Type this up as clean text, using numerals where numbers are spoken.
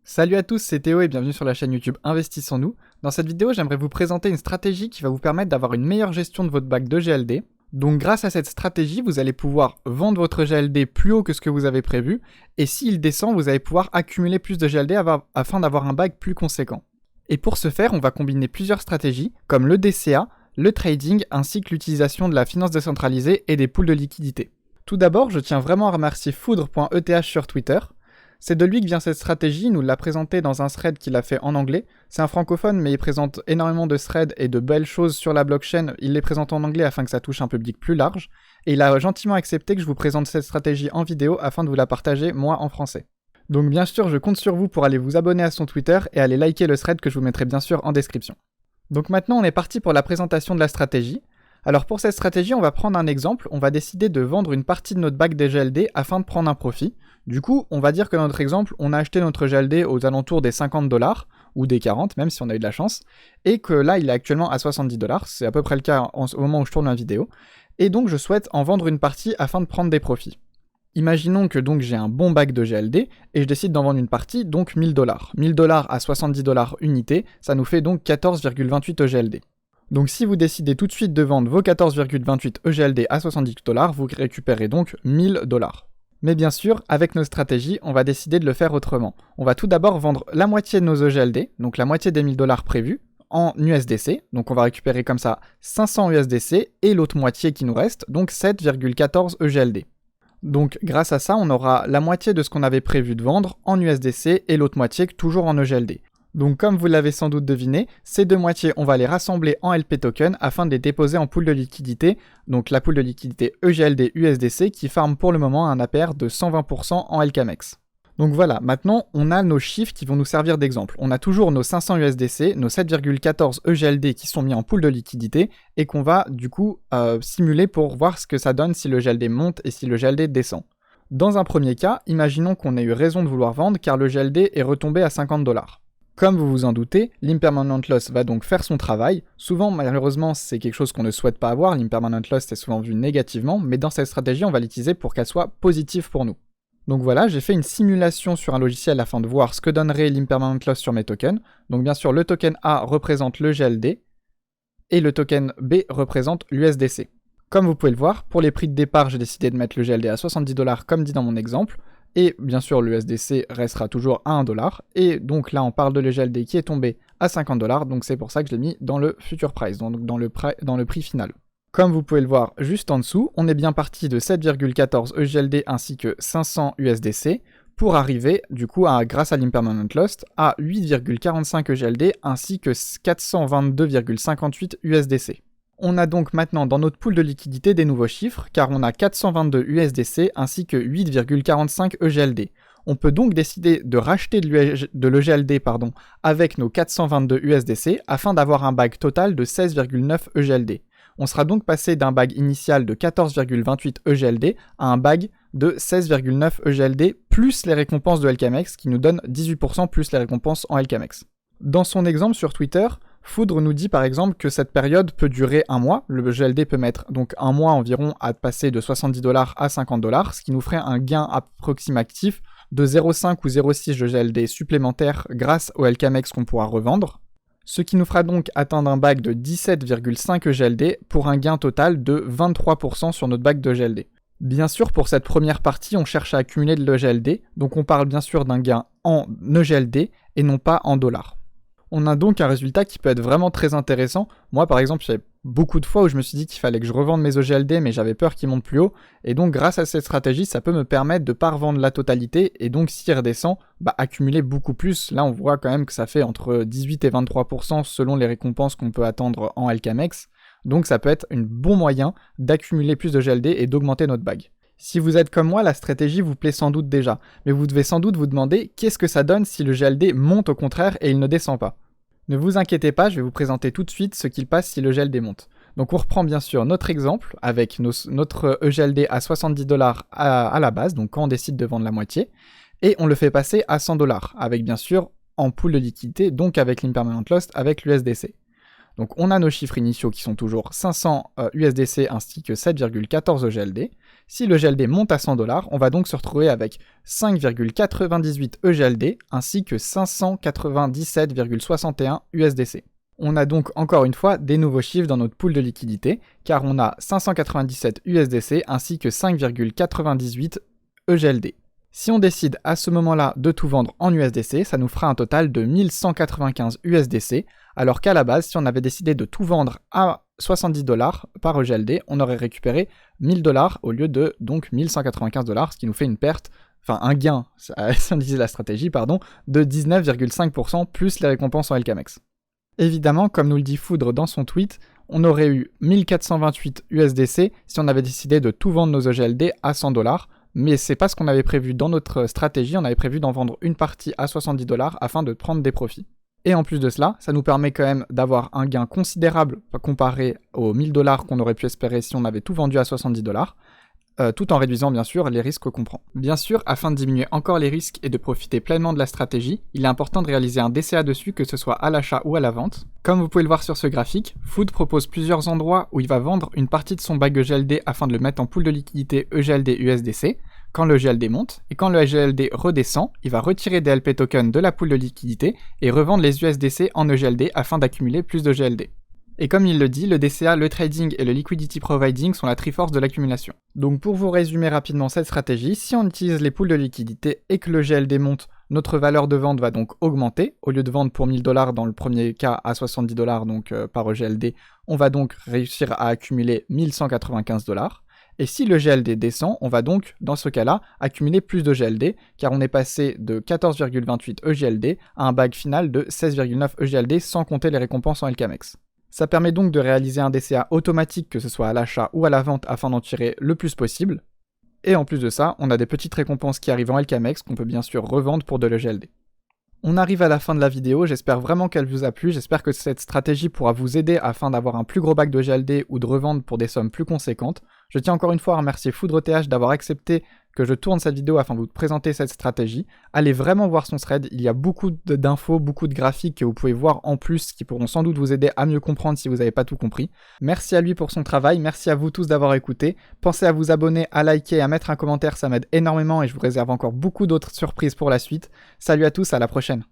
Salut à tous, c'est Théo et bienvenue sur la chaîne YouTube Investissons-nous. Dans cette vidéo, j'aimerais vous présenter une stratégie qui va vous permettre d'avoir une meilleure gestion de votre bac de GLD. Donc grâce à cette stratégie, vous allez pouvoir vendre votre GLD plus haut que ce que vous avez prévu, et s'il descend, vous allez pouvoir accumuler plus de GLD afin d'avoir un bac plus conséquent. Et pour ce faire, on va combiner plusieurs stratégies, comme le DCA, le trading, ainsi que l'utilisation de la finance décentralisée et des pools de liquidité. Tout d'abord, je tiens vraiment à remercier Foudre.eth sur Twitter. C'est de lui que vient cette stratégie, il nous l'a présenté dans un thread qu'il a fait en anglais. C'est un francophone, mais il présente énormément de threads et de belles choses sur la blockchain. Il les présente en anglais afin que ça touche un public plus large. Et il a gentiment accepté que je vous présente cette stratégie en vidéo afin de vous la partager, moi, en français. Donc bien sûr, je compte sur vous pour aller vous abonner à son Twitter et aller liker le thread que je vous mettrai bien sûr en description. Donc maintenant, on est parti pour la présentation de la stratégie. Alors pour cette stratégie, on va prendre un exemple, on va décider de vendre une partie de notre bac des GLD afin de prendre un profit. Du coup, on va dire que dans notre exemple, on a acheté notre GLD aux alentours des 50$ ou des 40, même si on a eu de la chance, et que là, il est actuellement à 70$, c'est à peu près le cas au moment où je tourne la vidéo, et donc je souhaite en vendre une partie afin de prendre des profits. Imaginons que donc j'ai un bon bac de GLD, et je décide d'en vendre une partie, donc 1000$. 1000$ à 70$ unité, ça nous fait donc 14,28 EGLD. Donc si vous décidez tout de suite de vendre vos 14,28 EGLD à 70$, vous récupérez donc 1000$. Mais bien sûr, avec nos stratégies, on va décider de le faire autrement. On va tout d'abord vendre la moitié de nos EGLD, donc la moitié des 1000$ prévus, en USDC. Donc on va récupérer comme ça 500 USDC et l'autre moitié qui nous reste, donc 7,14 EGLD. Donc grâce à ça, on aura la moitié de ce qu'on avait prévu de vendre en USDC et l'autre moitié toujours en EGLD. Donc comme vous l'avez sans doute deviné, ces deux moitiés, on va les rassembler en LP token afin de les déposer en pool de liquidité, donc la pool de liquidité EGLD USDC qui farme pour le moment un APR de 120% en LKMX. Donc voilà, maintenant on a nos chiffres qui vont nous servir d'exemple. On a toujours nos 500 USDC, nos 7,14 EGLD qui sont mis en pool de liquidité et qu'on va du coup simuler pour voir ce que ça donne si le GLD monte et si le GLD descend. Dans un premier cas, imaginons qu'on ait eu raison de vouloir vendre car le GLD est retombé à 50$. Comme vous vous en doutez, l'impermanent loss va donc faire son travail. Souvent, malheureusement, c'est quelque chose qu'on ne souhaite pas avoir. L'impermanent loss est souvent vu négativement, mais dans cette stratégie, on va l'utiliser pour qu'elle soit positive pour nous. Donc voilà, j'ai fait une simulation sur un logiciel afin de voir ce que donnerait l'impermanent loss sur mes tokens. Donc bien sûr, le token A représente le GLD et le token B représente l'USDC. Comme vous pouvez le voir, pour les prix de départ, j'ai décidé de mettre le GLD à 70$ comme dit dans mon exemple. Et bien sûr, l'USDC restera toujours à 1$. Et donc là, on parle de l'EGLD qui est tombé à 50$. Donc c'est pour ça que je l'ai mis dans le future price, donc dans le prix final. Comme vous pouvez le voir juste en dessous, on est bien parti de 7,14 EGLD ainsi que 500 USDC pour arriver, du coup, grâce à l'impermanent loss, à 8,45 EGLD ainsi que 422,58 USDC. On a donc maintenant dans notre pool de liquidité des nouveaux chiffres, car on a 422 USDC ainsi que 8,45 EGLD. On peut donc décider de racheter de l'EGLD avec nos 422 USDC afin d'avoir un bag total de 16,9 EGLD. On sera donc passé d'un bag initial de 14,28 EGLD à un bag de 16,9 EGLD plus les récompenses de LKMX qui nous donnent 18% plus les récompenses en LKMX. Dans son exemple sur Twitter, Foudre nous dit par exemple que cette période peut durer un mois. Le GLD peut mettre donc un mois environ à passer de 70$ à 50$, ce qui nous ferait un gain approximatif de 0,5 ou 0,6 de GLD supplémentaire grâce au LKMX qu'on pourra revendre. Ce qui nous fera donc atteindre un bag de 17,5 GLD pour un gain total de 23% sur notre bag de GLD. Bien sûr, pour cette première partie, on cherche à accumuler de l'EGLD, donc on parle bien sûr d'un gain en EGLD et non pas en dollars. On a donc un résultat qui peut être vraiment très intéressant. Moi par exemple, il y a beaucoup de fois où je me suis dit qu'il fallait que je revende mes EGLD mais j'avais peur qu'ils montent plus haut. Et donc grâce à cette stratégie, ça peut me permettre de ne pas revendre la totalité et donc s'il redescend, accumuler beaucoup plus. Là on voit quand même que ça fait entre 18 et 23% selon les récompenses qu'on peut attendre en LKMX. Donc ça peut être un bon moyen d'accumuler plus de GLD et d'augmenter notre bag. Si vous êtes comme moi, la stratégie vous plaît sans doute déjà, mais vous devez sans doute vous demander qu'est-ce que ça donne si le GLD monte au contraire et il ne descend pas. Ne vous inquiétez pas, je vais vous présenter tout de suite ce qu'il passe si le GLD monte. Donc on reprend bien sûr notre exemple avec notre EGLD à 70$ à la base, donc quand on décide de vendre la moitié, et on le fait passer à 100$ avec bien sûr en pool de liquidité, donc avec l'impermanent loss avec l'USDC. Donc on a nos chiffres initiaux qui sont toujours 500 USDC ainsi que 7,14 EGLD. Si le GLD monte à 100 $, on va donc se retrouver avec 5,98 EGLD ainsi que 597,61 USDC. On a donc encore une fois des nouveaux chiffres dans notre pool de liquidité, car on a 597 USDC ainsi que 5,98 EGLD. Si on décide à ce moment-là de tout vendre en USDC, ça nous fera un total de 1195 USDC, alors qu'à la base, si on avait décidé de tout vendre à 70 $ par EGLD, on aurait récupéré 1000 $ au lieu de donc 1195 $, ce qui nous fait une perte, enfin un gain, si on disait la stratégie, pardon, de 19,5% plus les récompenses en LKMX. Évidemment, comme nous le dit Foudre dans son tweet, on aurait eu 1428 USDC si on avait décidé de tout vendre nos EGLD à 100 $, mais c'est pas ce qu'on avait prévu dans notre stratégie, on avait prévu d'en vendre une partie à 70 $ afin de prendre des profits. Et en plus de cela, ça nous permet quand même d'avoir un gain considérable comparé aux 1000 $ qu'on aurait pu espérer si on avait tout vendu à 70 $, tout en réduisant bien sûr les risques qu'on prend. Bien sûr, afin de diminuer encore les risques et de profiter pleinement de la stratégie, il est important de réaliser un DCA dessus, que ce soit à l'achat ou à la vente. Comme vous pouvez le voir sur ce graphique, Food propose plusieurs endroits où il va vendre une partie de son bag EGLD afin de le mettre en pool de liquidité EGLD USDC, quand le GLD monte, et quand le GLD redescend, il va retirer des LP tokens de la pool de liquidité et revendre les USDC en EGLD afin d'accumuler plus de GLD. Et comme il le dit, le DCA, le trading et le liquidity providing sont la triforce de l'accumulation. Donc pour vous résumer rapidement cette stratégie, si on utilise les pools de liquidité et que le GLD monte, notre valeur de vente va donc augmenter. Au lieu de vendre pour 1000 $ dans le premier cas à 70 $ donc par EGLD, on va donc réussir à accumuler 1195 $. Et si le GLD descend, on va donc, dans ce cas-là, accumuler plus de GLD, car on est passé de 14,28 EGLD à un bag final de 16,9 EGLD sans compter les récompenses en LKMX. Ça permet donc de réaliser un DCA automatique, que ce soit à l'achat ou à la vente, afin d'en tirer le plus possible. Et en plus de ça, on a des petites récompenses qui arrivent en LKMX qu'on peut bien sûr revendre pour de l'EGLD. On arrive à la fin de la vidéo, j'espère vraiment qu'elle vous a plu, j'espère que cette stratégie pourra vous aider afin d'avoir un plus gros bag de GLD ou de revendre pour des sommes plus conséquentes. Je tiens encore une fois à remercier FoudreTH d'avoir accepté que je tourne cette vidéo afin de vous présenter cette stratégie. Allez vraiment voir son thread, il y a beaucoup d'infos, beaucoup de graphiques que vous pouvez voir en plus qui pourront sans doute vous aider à mieux comprendre si vous n'avez pas tout compris. Merci à lui pour son travail, merci à vous tous d'avoir écouté. Pensez à vous abonner, à liker et à mettre un commentaire, ça m'aide énormément et je vous réserve encore beaucoup d'autres surprises pour la suite. Salut à tous, à la prochaine.